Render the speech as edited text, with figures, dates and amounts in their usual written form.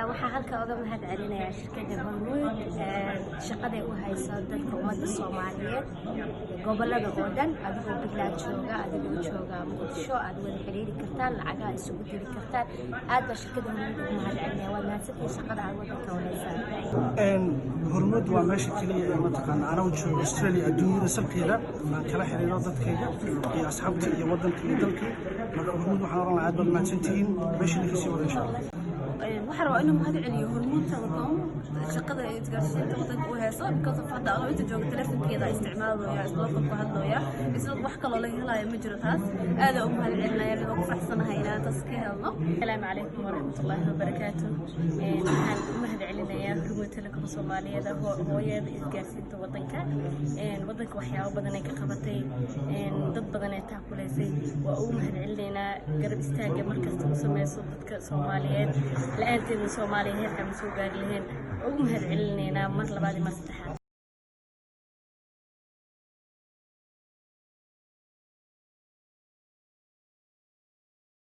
waxaa halka uga mahad celinayaa shirkadda Hormuud shaqada u hayso dadka ummadda Soomaaliyeed gobolada oo dhan adigoo Puntland jooga adigoo jooga Muqdisho aad wada xiriiri kartaan lacagaha isugu diri kartaan aad ba shirkadda Hormuud ugu mahad celinaya waa mahadsantahay shaqada aad waddanka u haysaa Hormuud waa meesha kaliya ee mataqaana anoo joogo Australia adduunyada salkeeda aan kala xiriiro dadkayga iyo asxaabta iyo waddanka iyo dalka marka Hormuud waxaan oran lahaa aad baad mahadsantihiin meesha ka sii wada insha Allah waxaan rabaa inuu mahad celiyo Hormuud Telecom shaqada ay isgaarsiinta waddanka u hayso because of hadda anoo inta joogo telefonkeeda isticmaalaya isla ku hadlaya isla wax kale laga helayo ma jiro taas aad ugu mahad celinaya inuu ku faraxsanahay inaan taas ka helno assalaamu calaykum waraxmatullaahi wabarakaatuh waxaan u mahad celinayaa Hormuud Telecom Soomaaliyeed hooyada isgaarsiinta waddanka waxyaabo badan ay ka qabatay dad badan ay taakuleysay waa ugu mahad celinaynaa garab istaaga markasta u sameyso dadka Soomaaliyeed لأنتم Soomaaliyeed heerka ma soo gaari lahayn ugu mahad celinaynaa mar labaad iyo mar saddexaad